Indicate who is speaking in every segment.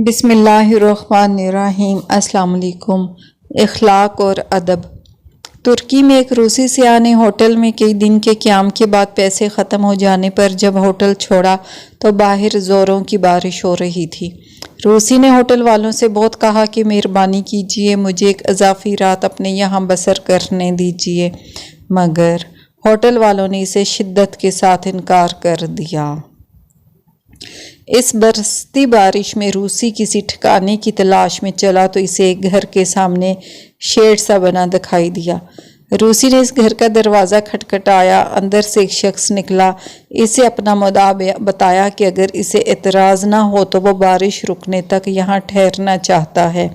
Speaker 1: بسم اللہ الرحمن الرحیم۔ السلام علیکم۔ اخلاق اور ادب۔ ترکی میں ایک روسی سیاح نے ہوٹل میں کئی دن کے قیام کے بعد پیسے ختم ہو جانے پر جب ہوٹل چھوڑا تو باہر زوروں کی بارش ہو رہی تھی۔ روسی نے ہوٹل والوں سے بہت کہا کہ مہربانی کیجیے، مجھے ایک اضافی رات اپنے یہاں بسر کرنے دیجیے، مگر ہوٹل والوں نے اسے شدت کے ساتھ انکار کر دیا۔ اس برستی بارش میں روسی کسی ٹھکانے کی تلاش میں چلا تو اسے ایک گھر کے سامنے شیڈ سا بنا دکھائی دیا۔ روسی نے اس گھر کا دروازہ کھٹکھٹایا، اندر سے ایک شخص نکلا، اسے اپنا مدعا بتایا کہ اگر اسے اعتراض نہ ہو تو وہ بارش رکنے تک یہاں ٹھہرنا چاہتا ہے،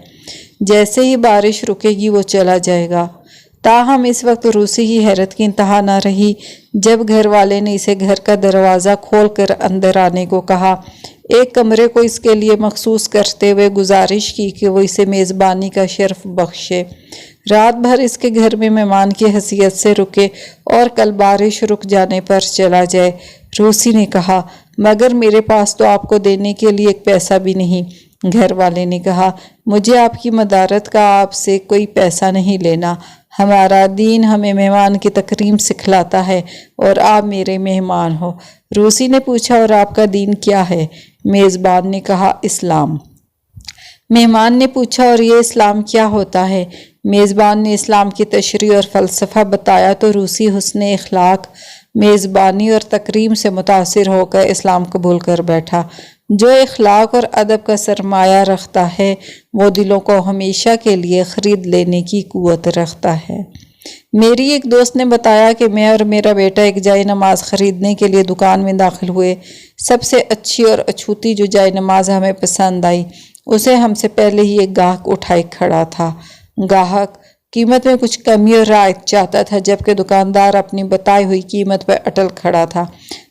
Speaker 1: جیسے ہی بارش رکے گی وہ چلا جائے گا۔ تاہم اس وقت روسی کی حیرت کی انتہا نہ رہی جب گھر والے نے اسے گھر کا دروازہ کھول کر اندر آنے کو کہا، ایک کمرے کو اس کے لیے مخصوص کرتے ہوئے گزارش کی کہ وہ اسے میزبانی کا شرف بخشے، رات بھر اس کے گھر میں مہمان کی حیثیت سے رکے اور کل بارش رک جانے پر چلا جائے۔ روسی نے کہا، مگر میرے پاس تو آپ کو دینے کے لیے ایک پیسہ بھی نہیں۔ گھر والے نے کہا، مجھے آپ کی مدارت کا آپ سے کوئی پیسہ نہیں لینا، ہمارا دین ہمیں مہمان کی تکریم سکھلاتا ہے اور آپ میرے مہمان ہو۔ روسی نے پوچھا، اور آپ کا دین کیا ہے؟ میزبان نے کہا، اسلام۔ مہمان نے پوچھا، اور یہ اسلام کیا ہوتا ہے؟ میزبان نے اسلام کی تشریح اور فلسفہ بتایا تو روسی حسن اخلاق، میزبانی اور تکریم سے متاثر ہو کر اسلام قبول کر بیٹھا۔ جو اخلاق اور ادب کا سرمایہ رکھتا ہے وہ دلوں کو ہمیشہ کے لیے خرید لینے کی قوت رکھتا ہے۔ میری ایک دوست نے بتایا کہ میں اور میرا بیٹا ایک جائے نماز خریدنے کے لیے دکان میں داخل ہوئے۔ سب سے اچھی اور اچھوتی جو جائے نماز ہمیں پسند آئی اسے ہم سے پہلے ہی ایک گاہک اٹھائے کھڑا تھا۔ گاہک قیمت میں کچھ کمی اور رعایت چاہتا تھا، جبکہ دکاندار اپنی بتائی ہوئی قیمت پر اٹل کھڑا تھا۔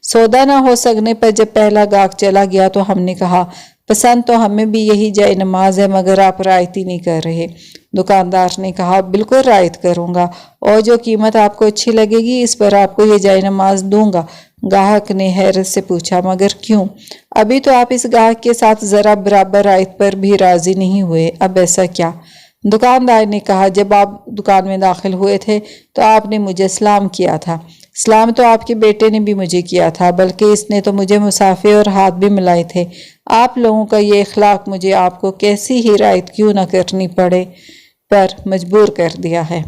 Speaker 1: سودا نہ ہو سکنے پر جب پہلا گاہک چلا گیا تو ہم نے کہا، پسند تو ہمیں بھی یہی جائے نماز ہے، مگر آپ رعایت ہی نہیں کر رہے۔ دکاندار نے کہا، بالکل رعایت کروں گا، اور جو قیمت آپ کو اچھی لگے گی اس پر آپ کو یہ جائے نماز دوں گا۔ گاہک نے حیرت سے پوچھا، مگر کیوں؟ ابھی تو آپ اس گاہک کے ساتھ ذرا برابر رعایت پر بھی راضی نہیں ہوئے، اب ایسا کیا؟ دکاندار نے کہا، جب آپ دکان میں داخل ہوئے تھے تو آپ نے مجھے سلام کیا تھا۔ سلام تو آپ کے بیٹے نے بھی مجھے کیا تھا، بلکہ اس نے تو مجھے مصافحے اور ہاتھ بھی ملائے تھے۔ آپ لوگوں کا یہ اخلاق مجھے آپ کو کیسی ہی رعایت کیوں نہ کرنی پڑے پر مجبور کر دیا ہے۔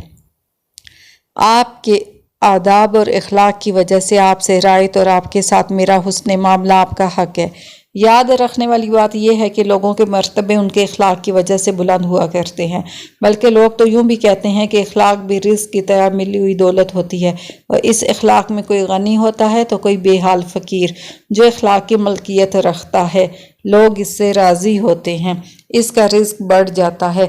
Speaker 1: آپ کے آداب اور اخلاق کی وجہ سے آپ سے رعایت اور آپ کے ساتھ میرا حسن معاملہ آپ کا حق ہے۔ یاد رکھنے والی بات یہ ہے کہ لوگوں کے مرتبے ان کے اخلاق کی وجہ سے بلند ہوا کرتے ہیں، بلکہ لوگ تو یوں بھی کہتے ہیں کہ اخلاق بھی رزق کی طرح ملی ہوئی دولت ہوتی ہے، اور اس اخلاق میں کوئی غنی ہوتا ہے تو کوئی بے حال فقیر۔ جو اخلاق کی ملکیت رکھتا ہے لوگ اس سے راضی ہوتے ہیں، اس کا رزق بڑھ جاتا ہے۔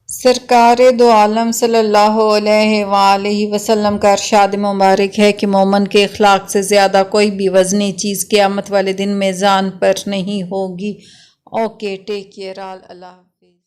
Speaker 1: سرکار دو عالم صلی اللہ علیہ وآلہ وسلم کا ارشاد مبارک ہے کہ مومن کے اخلاق سے زیادہ کوئی بھی وزنی چیز قیامت والے دن میزان پر نہیں ہوگی۔ اوکے، ٹیک کیئر آل، اللہ۔